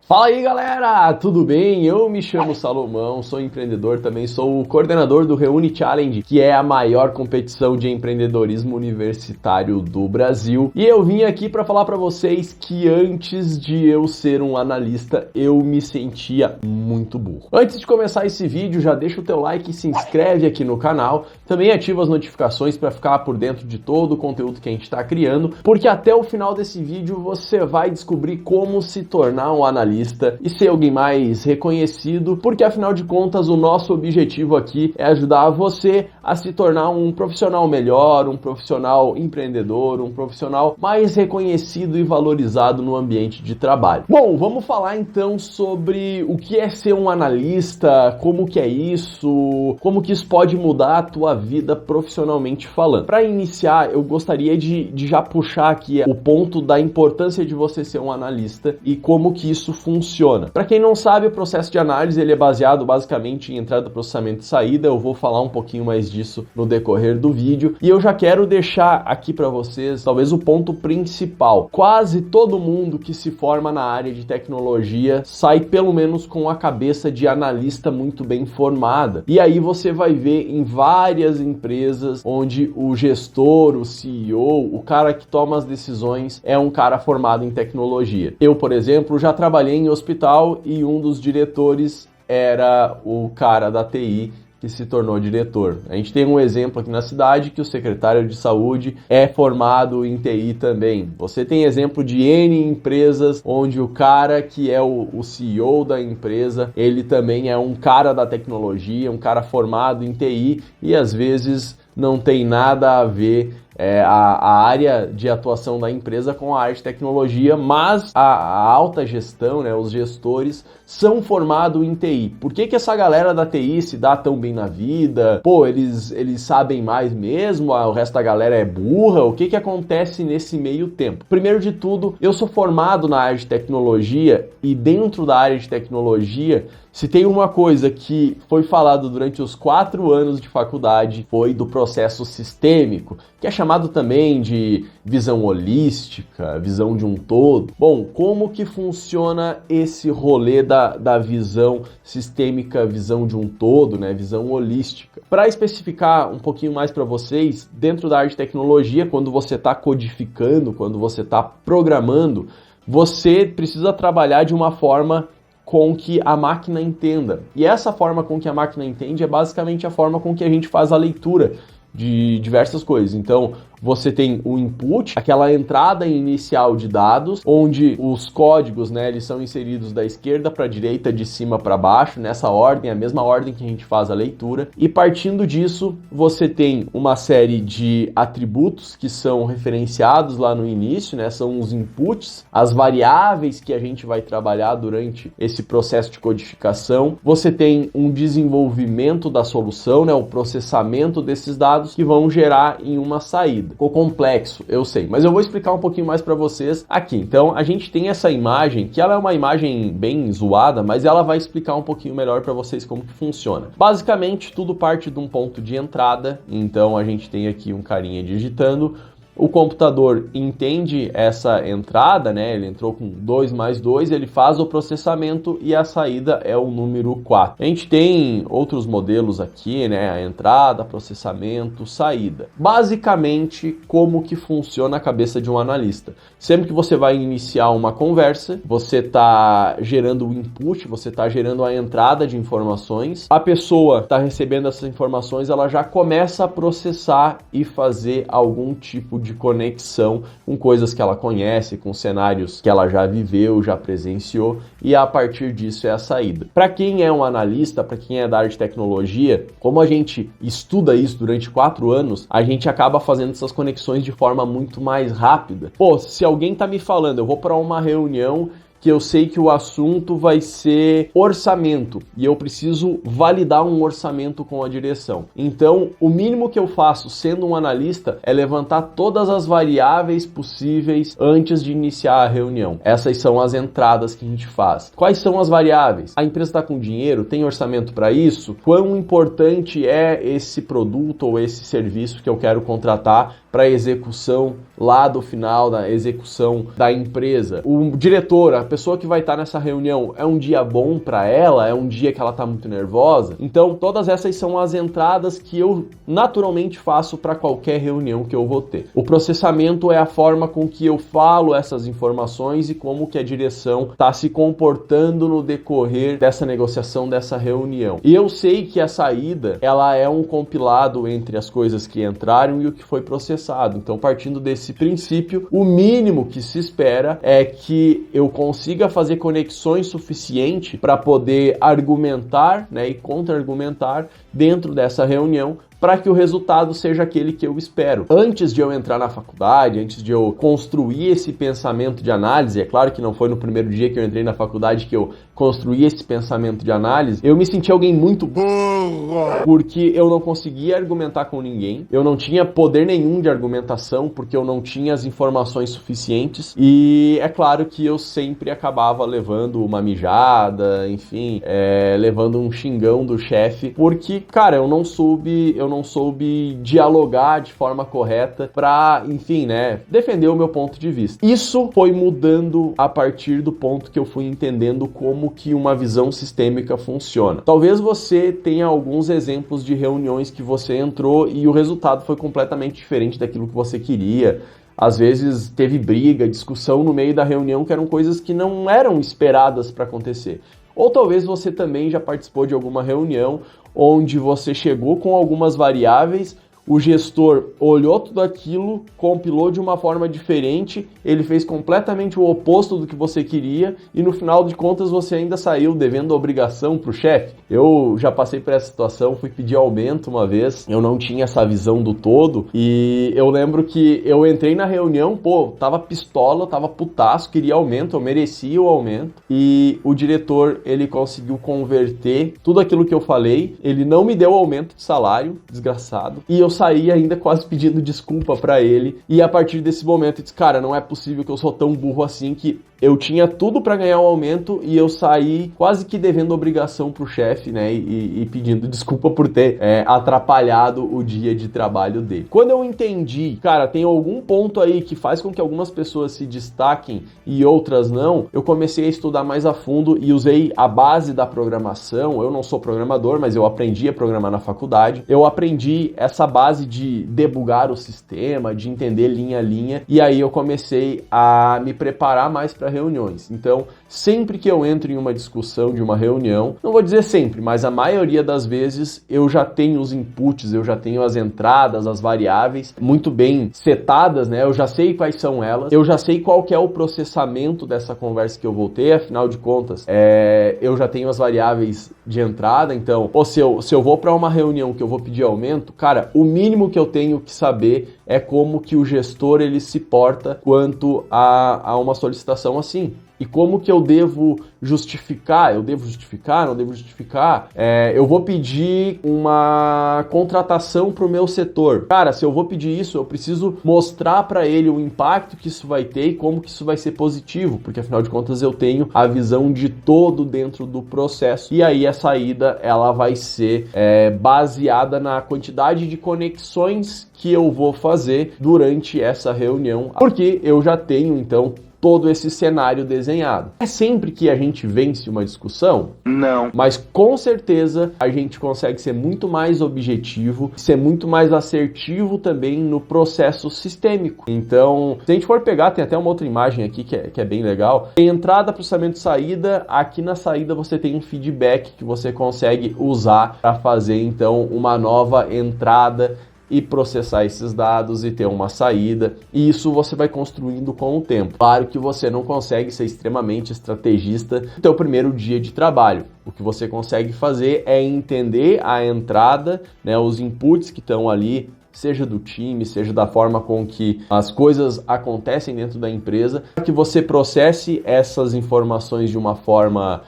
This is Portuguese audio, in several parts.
Fala aí galera, tudo bem? Eu me chamo Salomão, sou empreendedor, também sou o coordenador do Reúne Challenge, que é a maior competição de empreendedorismo universitário do Brasil. E eu vim aqui para falar para vocês que antes de eu ser um analista, eu me sentia muito burro. Antes de começar esse vídeo, já deixa o teu like e se inscreve aqui no canal. Também ativa as notificações para ficar por dentro de todo o conteúdo que a gente está criando, porque até o final desse vídeo você vai descobrir como se tornar um analista e ser alguém mais reconhecido, porque afinal de contas o nosso objetivo aqui é ajudar você a se tornar um profissional melhor, um profissional empreendedor, um profissional mais reconhecido e valorizado no ambiente de trabalho. Bom, vamos falar então sobre o que é ser um analista, como que é isso, como que isso pode mudar a tua vida profissionalmente falando. Para iniciar, eu gostaria de já puxar aqui o ponto da importância de você ser um analista e como que isso funciona. Para quem não sabe, o processo de análise ele é baseado basicamente em entrada, processamento e saída. Eu vou falar um pouquinho mais disso no decorrer do vídeo. E eu já quero deixar aqui para vocês, talvez o ponto principal. Quase todo mundo que se forma na área de tecnologia sai pelo menos com a cabeça de analista muito bem formada. E aí você vai ver em várias empresas onde o gestor, o CEO, o cara que toma as decisões é um cara formado em tecnologia. Eu, por exemplo, já trabalhei em hospital e um dos diretores era o cara da TI que se tornou diretor. A gente tem um exemplo aqui na cidade que o secretário de saúde é formado em TI também. Você tem exemplo de N empresas onde o cara que é o CEO da empresa, ele também é um cara da tecnologia, um cara formado em TI e às vezes não tem nada a ver a área de atuação da empresa com a área de tecnologia, mas a alta gestão, né, os gestores são formados em TI. Por que essa galera da TI se dá tão bem na vida? Pô, eles sabem mais mesmo? O resto da galera é burra? O que acontece nesse meio tempo? Primeiro de tudo, eu sou formado na área de tecnologia e dentro da área de tecnologia, se tem uma coisa que foi falado durante os 4 anos de faculdade, foi do processo sistêmico, que é chamado também de visão holística, visão de um todo. Bom, como que funciona esse rolê da visão sistêmica, visão de um todo, né? Visão holística? Para especificar um pouquinho mais para vocês, dentro da área de tecnologia, quando você está codificando, quando você está programando, você precisa trabalhar de uma forma com que a máquina entenda. E essa forma com que a máquina entende é basicamente a forma com que a gente faz a leitura de diversas coisas. Então, você tem o input, aquela entrada inicial de dados, onde os códigos, né, eles são inseridos da esquerda para a direita, de cima para baixo, nessa ordem, a mesma ordem que a gente faz a leitura. E partindo disso, você tem uma série de atributos que são referenciados lá no início, né, são os inputs, as variáveis que a gente vai trabalhar durante esse processo de codificação. Você tem um desenvolvimento da solução, né, o processamento desses dados que vão gerar em uma saída. Ficou complexo, eu sei, mas eu vou explicar um pouquinho mais para vocês aqui. Então, a gente tem essa imagem, que ela é uma imagem bem zoada, mas ela vai explicar um pouquinho melhor para vocês como que funciona. Basicamente, tudo parte de um ponto de entrada, então a gente tem aqui um carinha digitando. O computador entende essa entrada, né? Ele entrou com 2 mais 2, ele faz o processamento e a saída é o número 4. A gente tem outros modelos aqui, né? A entrada, processamento, saída. Basicamente, como que funciona a cabeça de um analista? Sempre que você vai iniciar uma conversa, você está gerando o input, você está gerando a entrada de informações. A pessoa está recebendo essas informações, ela já começa a processar e fazer algum tipo de conexão com coisas que ela conhece, com cenários que ela já viveu, já presenciou, e a partir disso é a saída. Para quem é um analista, para quem é da área de tecnologia, como a gente estuda isso durante 4 anos, a gente acaba fazendo essas conexões de forma muito mais rápida. Pô, se alguém tá me falando, eu vou para uma reunião que eu sei que o assunto vai ser orçamento e eu preciso validar um orçamento com a direção. Então, o mínimo que eu faço sendo um analista é levantar todas as variáveis possíveis antes de iniciar a reunião. Essas são as entradas que a gente faz. Quais são as variáveis? A empresa está com dinheiro? Tem orçamento para isso? Quão importante é esse produto ou esse serviço que eu quero contratar para a execução lá do final da execução da empresa. O diretor, a pessoa que vai estar nessa reunião, é um dia bom para ela, é um dia que ela está muito nervosa. Então, todas essas são as entradas que eu naturalmente faço para qualquer reunião que eu vou ter. O processamento é a forma com que eu falo essas informações e como que a direção está se comportando no decorrer dessa negociação, dessa reunião. E eu sei que a saída, ela é um compilado entre as coisas que entraram e o que foi processado. Então, partindo desse princípio, o mínimo que se espera é que eu consiga fazer conexões suficientes para poder argumentar, né, e contra-argumentar dentro dessa reunião, para que o resultado seja aquele que eu espero. Antes de eu entrar na faculdade, antes de eu construir esse pensamento de análise, é claro que não foi no primeiro dia que eu entrei na faculdade que eu construí esse pensamento de análise, eu me senti alguém muito burro, porque eu não conseguia argumentar com ninguém, eu não tinha poder nenhum de argumentação, porque eu não tinha as informações suficientes, e é claro que eu sempre acabava levando uma mijada, enfim, levando um xingão do chefe, porque, cara, eu não soube dialogar de forma correta para, enfim, né, defender o meu ponto de vista. Isso foi mudando a partir do ponto que eu fui entendendo como que uma visão sistêmica funciona. Talvez você tenha alguns exemplos de reuniões que você entrou e o resultado foi completamente diferente daquilo que você queria. Às vezes teve briga, discussão no meio da reunião que eram coisas que não eram esperadas para acontecer. Ou talvez você também já participou de alguma reunião onde você chegou com algumas variáveis, o gestor olhou tudo aquilo, compilou de uma forma diferente, ele fez completamente o oposto do que você queria e no final de contas você ainda saiu devendo obrigação para o chefe. Eu já passei por essa situação, fui pedir aumento uma vez, eu não tinha essa visão do todo e eu lembro que eu entrei na reunião, tava pistola, tava putaço, queria aumento, eu merecia o aumento e o diretor, ele conseguiu converter tudo aquilo que eu falei, ele não me deu aumento de salário, desgraçado, e eu saí ainda quase pedindo desculpa pra ele, e a partir desse momento eu disse, cara, não é possível que eu sou tão burro assim, que eu tinha tudo pra ganhar um aumento e eu saí quase que devendo obrigação pro chefe, né, e pedindo desculpa por ter atrapalhado o dia de trabalho dele. Quando eu entendi, cara, tem algum ponto aí que faz com que algumas pessoas se destaquem e outras não, eu comecei a estudar mais a fundo e usei a base da programação. Eu não sou programador, mas eu aprendi a programar na faculdade. Eu aprendi essa base de debugar o sistema, de entender linha a linha, e aí eu comecei a me preparar mais para reuniões. Então, sempre que eu entro em uma discussão de uma reunião, não vou dizer sempre, mas a maioria das vezes eu já tenho os inputs, eu já tenho as entradas, as variáveis muito bem setadas, né? Eu já sei quais são elas, eu já sei qual que é o processamento dessa conversa que eu vou ter, afinal de contas, eu já tenho as variáveis de entrada, então, se eu vou para uma reunião que eu vou pedir aumento, cara, o mínimo que eu tenho que saber é como que o gestor ele se porta quanto a uma solicitação assim. E como que eu devo justificar? Eu devo justificar? Não devo justificar? Eu vou pedir uma contratação para o meu setor. Cara, se eu vou pedir isso, eu preciso mostrar para ele o impacto que isso vai ter e como que isso vai ser positivo, porque afinal de contas eu tenho a visão de todo dentro do processo. E aí a saída ela vai ser baseada na quantidade de conexões que eu vou fazer durante essa reunião, porque eu já tenho então todo esse cenário desenhado. É sempre que a gente vence uma discussão? Não. Mas com certeza a gente consegue ser muito mais objetivo, ser muito mais assertivo também no processo sistêmico. Então, se a gente for pegar, tem até uma outra imagem aqui que é bem legal. Tem entrada, processamento, saída. Aqui na saída você tem um feedback que você consegue usar para fazer então uma nova entrada e processar esses dados e ter uma saída, e isso você vai construindo com o tempo. Claro que você não consegue ser extremamente estrategista no teu primeiro dia de trabalho. O que você consegue fazer é entender a entrada, né, os inputs que estão ali, seja do time, seja da forma com que as coisas acontecem dentro da empresa, para que você processe essas informações de uma forma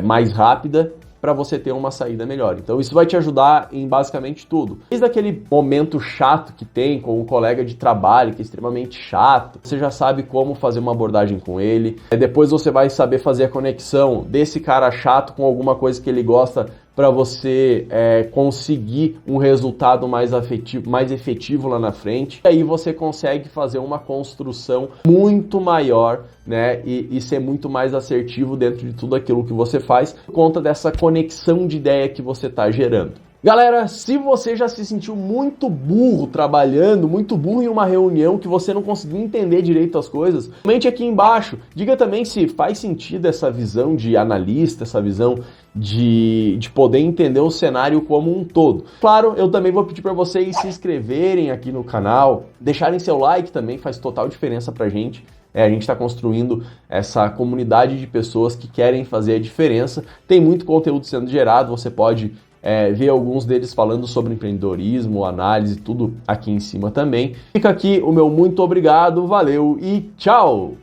mais rápida, para você ter uma saída melhor. Então isso vai te ajudar em basicamente tudo. Desde aquele momento chato que tem com um colega de trabalho que é extremamente chato, você já sabe como fazer uma abordagem com ele. Depois você vai saber fazer a conexão desse cara chato com alguma coisa que ele gosta para você conseguir um resultado mais efetivo lá na frente. E aí você consegue fazer uma construção muito maior, né, e ser muito mais assertivo dentro de tudo aquilo que você faz, por conta dessa conexão de ideia que você está gerando. Galera, se você já se sentiu muito burro trabalhando, muito burro em uma reunião que você não conseguiu entender direito as coisas, comente aqui embaixo. Diga também se faz sentido essa visão de analista, essa visão de poder entender o cenário como um todo. Claro, eu também vou pedir para vocês se inscreverem aqui no canal, deixarem seu like também, faz total diferença pra gente. A gente está construindo essa comunidade de pessoas que querem fazer a diferença. Tem muito conteúdo sendo gerado, você pode ver alguns deles falando sobre empreendedorismo, análise, tudo aqui em cima também. Fica aqui o meu muito obrigado, valeu e tchau!